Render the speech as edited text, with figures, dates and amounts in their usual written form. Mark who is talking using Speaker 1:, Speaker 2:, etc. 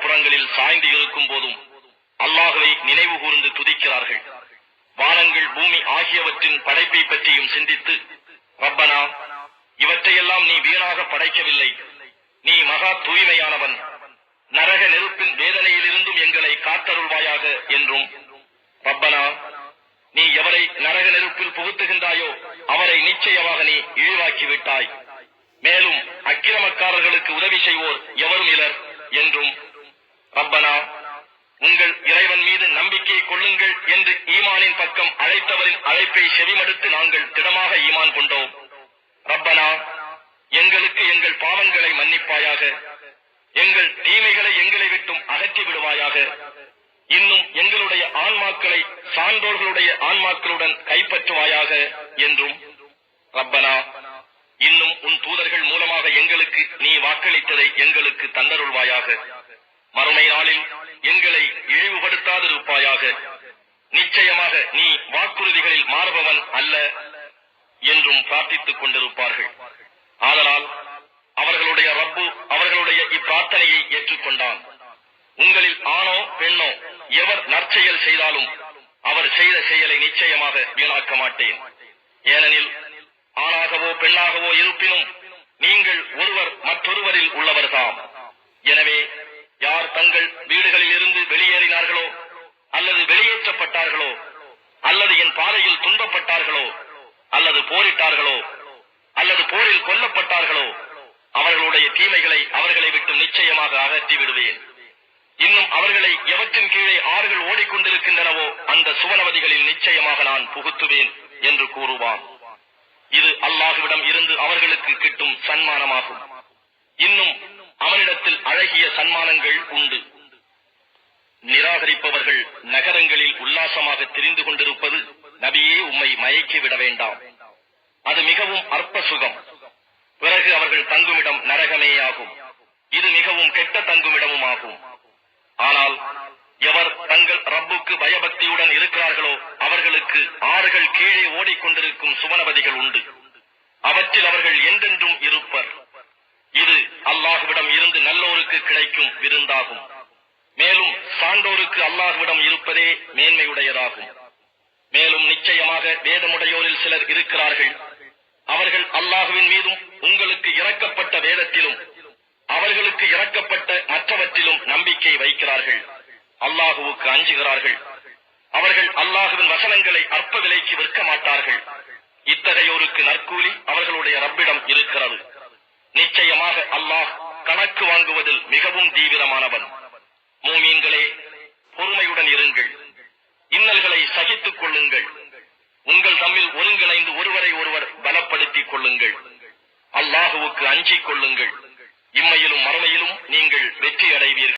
Speaker 1: புறங்களில் சாய்ந்து இருக்கும் போதும் அல்லாஹ்வை நினைவு கூர்ந்து துதிக்கிறார்கள். வானங்கள் பூமி ஆகியவற்றின் படைப்பை பற்றியும் சிந்தித்து, ரப்பனா, இவற்றையெல்லாம் நீ வீணாக படைக்கவில்லை, நீ மகா தூய்மையானவன், நரக நெருப்பின் வேதனையிலிருந்தும் எங்களை காத்தருள்வாயாக என்றும், ரப்பனா, நீ எவரை நரக நெருப்பில் புகுத்துகின்றாயோ அவரை நிச்சயமாக நீ இழிவாக்கிவிட்டாய், மேலும் அக்கிரமக்காரர்களுக்கு உதவி செய்வோர் எவரும் இலர் என்றும், ரப்பனா, உங்கள் இறைவன் மீது நம்பிக்கை கொள்ளுங்கள் என்று ஈமானின் பக்கம் அழைத்தவரின் அழைப்பை செவிமடுத்து நாங்கள் திடமாக ஈமான் கொண்டோம். ரப்பனா, எங்களுக்கு எங்கள் பாவங்களை மன்னிப்பாயாக, எங்கள் தீமைகளை எங்களை விட்டும் அகற்றி விடுவாயாக, இன்னும் எங்களுடைய ஆன்மாக்களை சான்றோர்களுடைய ஆன்மாக்களுடன் கைப்பற்றுவாயாக என்றும், ரப்பனா, இன்னும் உன் தூதர்கள் மூலமாக எங்களுக்கு நீ வாக்களித்ததை எங்களுக்கு தந்தருள்வாயாக, மறுமை நாளில் எங்களை இழிவுபடுத்தாதிருப்பாயாக, நிச்சயமாக நீ வாக்குறுதிகளில் மாறுபவன் அல்ல என்றும் பிரார்த்தித்துக் கொண்டிருப்பார்கள். ஆதலால் அவர்களுடைய ரப்பு அவர்களுடைய இப்பிரார்த்தனையை ஏற்றுக்கொண்டான். உங்களில் ஆணோ பெண்ணோ எவர் நற்செயல் செய்தாலும் அவர் செய்த செயலை நிச்சயமாக வீணாக்க மாட்டேன். ஏனெனில் ஆணாகவோ பெண்ணாகவோ இருப்பினும் நீங்கள் ஒருவர் மற்றொருவரில் உள்ளவர்தாம். எனவே யார் தங்கள் வீடுகளில் இருந்து வெளியேறினார்களோ அல்லது வெளியேற்றப்பட்டார்களோ அல்லது என் பாதையில் துன்பப்பட்டார்களோ அல்லது போரிட்டார்களோ அல்லது போரில் கொல்லப்பட்டார்களோ அவர்களுடைய தீமைகளை அவர்களை விட்டு நிச்சயமாக அகற்றி விடுவேன். இன்னும் அவர்களை எவற்றின் கீழே ஆறுகள் ஓடிக்கொண்டிருக்கின்றனவோ அந்த சுவனவதிகளில் நிச்சயமாக நான் புகுத்துவேன் என்று கூறுவான். இது அல்லாஹ்விடம் இருந்து அவர்களுக்கு கிட்டும் சன்மானமாகும். இன்னும் அவனிடத்தில் அழகிய சன்மானங்கள் உண்டு. நிராகரிப்பவர்கள் நகரங்களில் உல்லாசமாக திரிந்து கொண்டிருப்பது நபியே உம்மை மயக்கிவிட வேண்டாம். அது மிகவும் அற்ப சுகம். பிறகு அவர்கள் தங்குமிடம் நரகமேயாகும். இது மிகவும் கெட்ட தங்குமிடமும் ஆகும். ஆனால் எவர் தங்கள் ரப்புக்கு பயபக்தியுடன் இருக்கிறார்களோ அவர்களுக்கு ஆறுகள் கீழே ஓடிக்கொண்டிருக்கும் சுவனவதிகள் உண்டு. அவற்றில் அவர்கள் என்றென்றும் இருப்பர். இது அல்லாஹ்விடம் இருந்து நல்லோருக்கு கிடைக்கும் விருந்தாகும். மேலும் சான்றோருக்கு அல்லாஹ்விடம் இருப்பதே மேன்மையுடையதாகும். மேலும் நிச்சயமாக வேதமுடையோரில் சிலர் இருக்கிறார்கள். அவர்கள் அல்லாஹ்வின் மீதும் உங்களுக்கு இறக்கப்பட்ட வேதத்திலும் அவர்களுக்கு இறக்கப்பட்ட மற்றவற்றிலும் நம்பிக்கை வைக்கிறார்கள். அல்லாஹுவுக்கு அஞ்சுகிறார்கள். அவர்கள் அல்லாஹுவின் வசனங்களை அற்ப விலைக்கு விற்க மாட்டார்கள். இத்தகையோருக்கு நற்கூலி அவர்களுடைய ரப்பிடம் இருக்கிறது. நிச்சயமாக அல்லாஹ் கணக்கு வாங்குவதில் மிகவும் தீவிரமானவன். மூமீன்களே, பொறுமையுடன் இருங்கள், இன்னல்களை சகித்துக் கொள்ளுங்கள், உங்கள் தம்மில் ஒருங்கிணைந்து ஒருவரை ஒருவர் பலப்படுத்திக் கொள்ளுங்கள், அல்லாஹுவுக்கு அஞ்சிக் கொள்ளுங்கள். இம்மையிலும் மறுமையிலும் நீங்கள் வெற்றி அடைவீர்கள்.